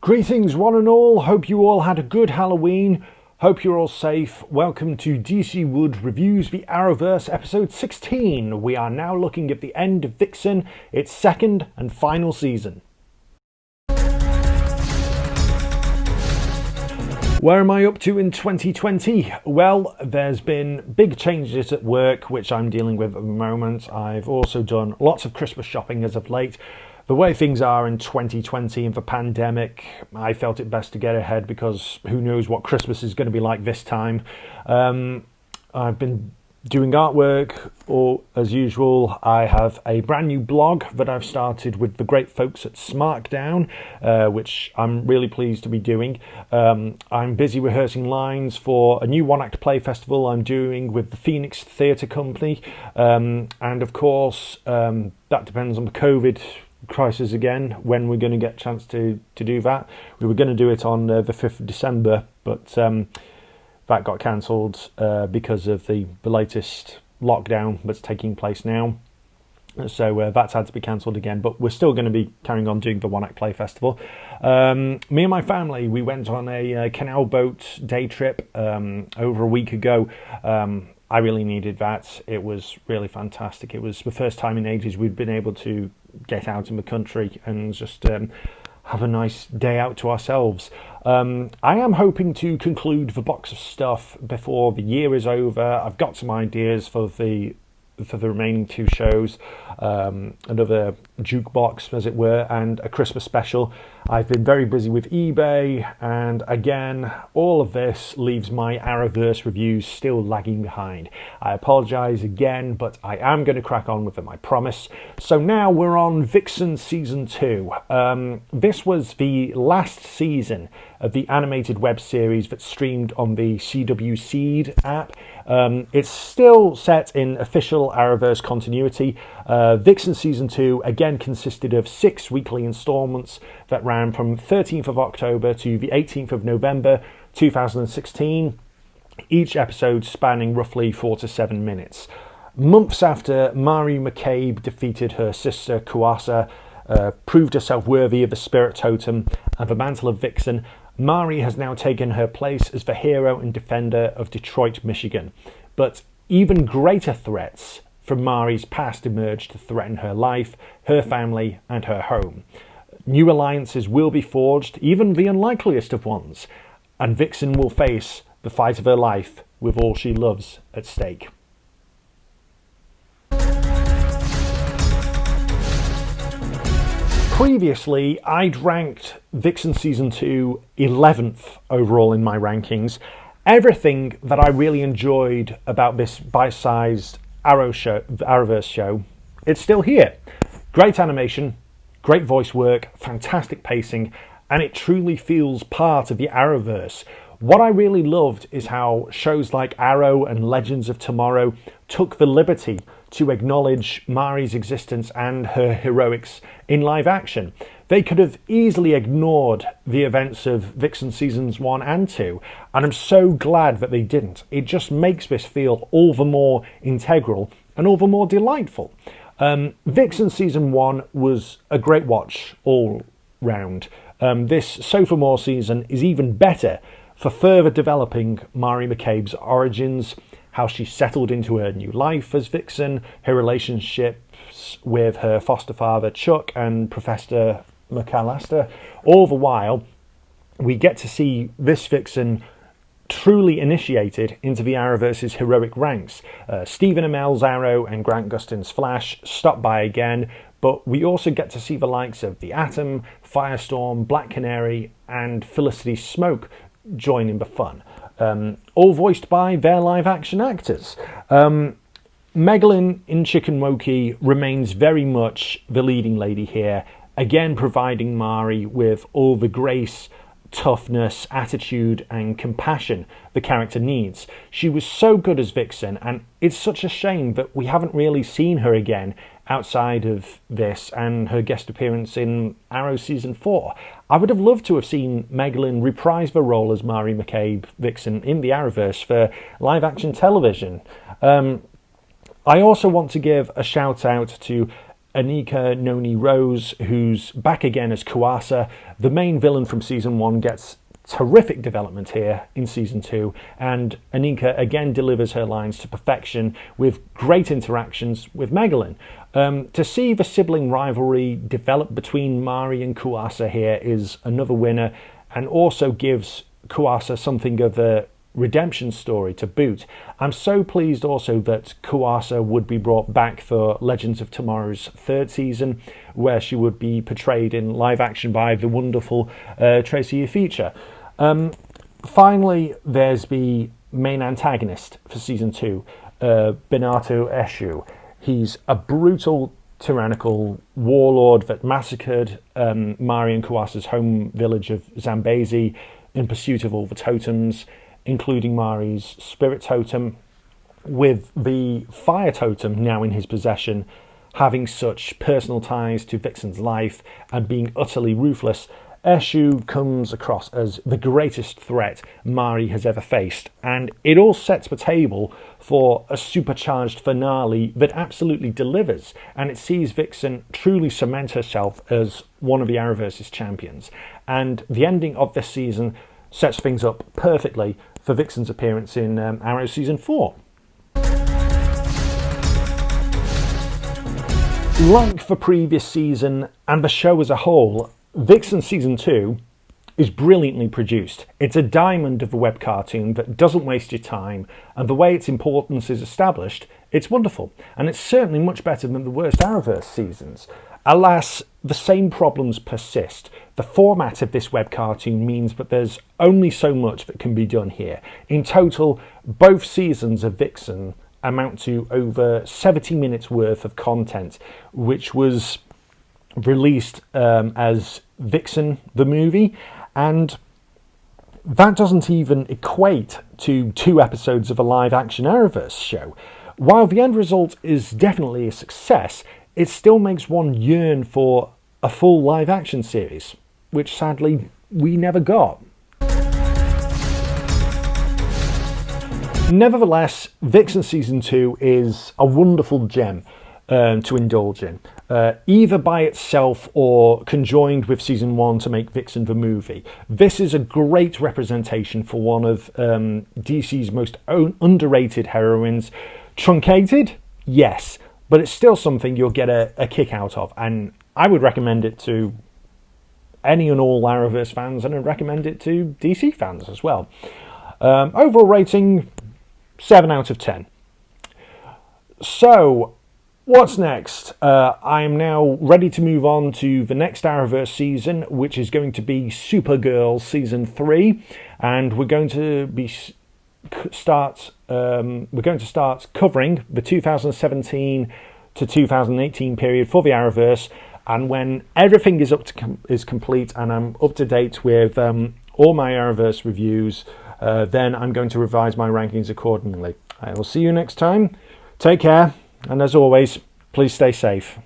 Greetings one and all, hope you all had a good Halloween, hope you're all safe. Welcome to DC Wood Reviews the Arrowverse episode 16. We are now looking at the end of Vixen, its second and final season. Where am I up to in 2020? Well, there's been big changes at work which I'm dealing with at the moment. I've also done lots of Christmas shopping as of late. The way things are in 2020 and the pandemic, I felt it best to get ahead because who knows what Christmas is going to be like this time. I've been doing artwork, or as usual, I have a brand new blog that I've started with the great folks at Smarkdown, which I'm really pleased to be doing. I'm busy rehearsing lines for a new one-act play festival I'm doing with the Phoenix Theatre Company, and of course, that depends on the COVID crisis again, when we're going to get a chance to do that. We were going to do it on the 5th of December, but that got cancelled because of the latest lockdown that's taking place now. So that's had to be cancelled again, but we're still going to be carrying on doing the One Act Play Festival. Me and my family, we went on a canal boat day trip over a week ago. I really needed that. It was really fantastic. It was the first time in ages we'd been able to get out in the country and just have a nice day out to ourselves. I am hoping to conclude the box of stuff before the year is over. I've got some ideas for the remaining two shows, another jukebox as it were, and a Christmas special. I've been very busy with eBay, and again, all of this leaves my Arrowverse reviews still lagging behind. I apologise again, but I am going to crack on with them, I promise. So now we're on Vixen Season 2. This was the last season of the animated web series that streamed on the CW Seed app. It's still set in official Arrowverse continuity. Vixen Season 2 again consisted of 6 weekly instalments that ran from 13th of October to the 18th of November 2016, each episode spanning roughly 4 to 7 minutes. Months after Mari McCabe defeated her sister Kuasa, proved herself worthy of the Spirit Totem and the Mantle of Vixen, Mari has now taken her place as the hero and defender of Detroit, Michigan. But even greater threats from Mari's past emerged to threaten her life, her family, and her home. New alliances will be forged, even the unlikeliest of ones, and Vixen will face the fight of her life with all she loves at stake. Previously, I'd ranked Vixen Season 2 11th overall in my rankings. Everything that I really enjoyed about this bite-sized Arrowverse show, it's still here. Great animation, great voice work, fantastic pacing, and it truly feels part of the Arrowverse. What I really loved is how shows like Arrow and Legends of Tomorrow took the liberty to acknowledge Mari's existence and her heroics in live action. They could have easily ignored the events of Vixen Seasons 1 and 2, and I'm so glad that they didn't. It just makes this feel all the more integral and all the more delightful. Vixen Season 1 was a great watch all round. This Sophomore season is even better for further developing Mari McCabe's origins, how she settled into her new life as Vixen, her relationships with her foster father Chuck and Professor McAllister. All the while, we get to see this Vixen truly initiated into the Arrowverse's heroic ranks. Stephen Amell's Arrow and Grant Gustin's Flash stop by again, but we also get to see the likes of The Atom, Firestorm, Black Canary, and Felicity Smoke join in the fun. All voiced by their live-action actors. Megalyn in Chicken Wokey remains very much the leading lady here, again providing Mari with all the grace, toughness, attitude, and compassion the character needs. She was so good as Vixen, and it's such a shame that we haven't really seen her again outside of this and her guest appearance in Arrow Season 4. I would have loved to have seen Megalyn reprise the role as Mari McCabe Vixen in the Arrowverse for live-action television. I also want to give a shout-out to Anika Noni Rose, who's back again as Kuasa. The main villain from season 1 gets terrific development here in season 2, and Anika again delivers her lines to perfection with great interactions with Megalyn. To see the sibling rivalry develop between Mari and Kuasa here is another winner, and also gives Kuasa something of a redemption story to boot. I'm so pleased also that Kuasa would be brought back for Legends of Tomorrow's 3rd season, where she would be portrayed in live action by the wonderful Tracy Uficha. Finally, there's the main antagonist for season 2, Benato Eshu. He's a brutal, tyrannical warlord that massacred Mari and Kuasa's home village of Zambezi in pursuit of all the totems, including Mari's spirit totem, with the fire totem now in his possession, having such personal ties to Vixen's life and being utterly ruthless. Eshu comes across as the greatest threat Mari has ever faced, and it all sets the table for a supercharged finale that absolutely delivers, and it sees Vixen truly cement herself as one of the Arrowverse's champions. And the ending of this season sets things up perfectly for Vixen's appearance in Arrow season 4. Like the previous season and the show as a whole, Vixen season 2 is brilliantly produced. It's a diamond of a web cartoon that doesn't waste your time, and the way its importance is established, it's wonderful. And it's certainly much better than the worst Arrowverse seasons. Alas, the same problems persist. The format of this web cartoon means that there's only so much that can be done here. In total, both seasons of Vixen amount to over 70 minutes worth of content, which was released as Vixen the movie, and that doesn't even equate to 2 episodes of a live-action Arrowverse show. While the end result is definitely a success, it still makes one yearn for a full live-action series, which sadly we never got. Nevertheless, Vixen Season 2 is a wonderful gem to indulge in, either by itself or conjoined with Season 1 to make Vixen the movie. This is a great representation for one of DC's most underrated heroines. Truncated? Yes, but it's still something you'll get a kick out of, and I would recommend it to any and all Arrowverse fans, and I'd recommend it to DC fans as well. Overall rating, 7 out of 10. So, what's next? I am now ready to move on to the next Arrowverse season, which is going to be Supergirl Season 3, and we're going to start covering the 2017 to 2018 period for the Arrowverse, and when everything is complete and I'm up to date with all my Arrowverse reviews, then I'm going to revise my rankings accordingly. I will see you next time. Take care, and as always, please stay safe.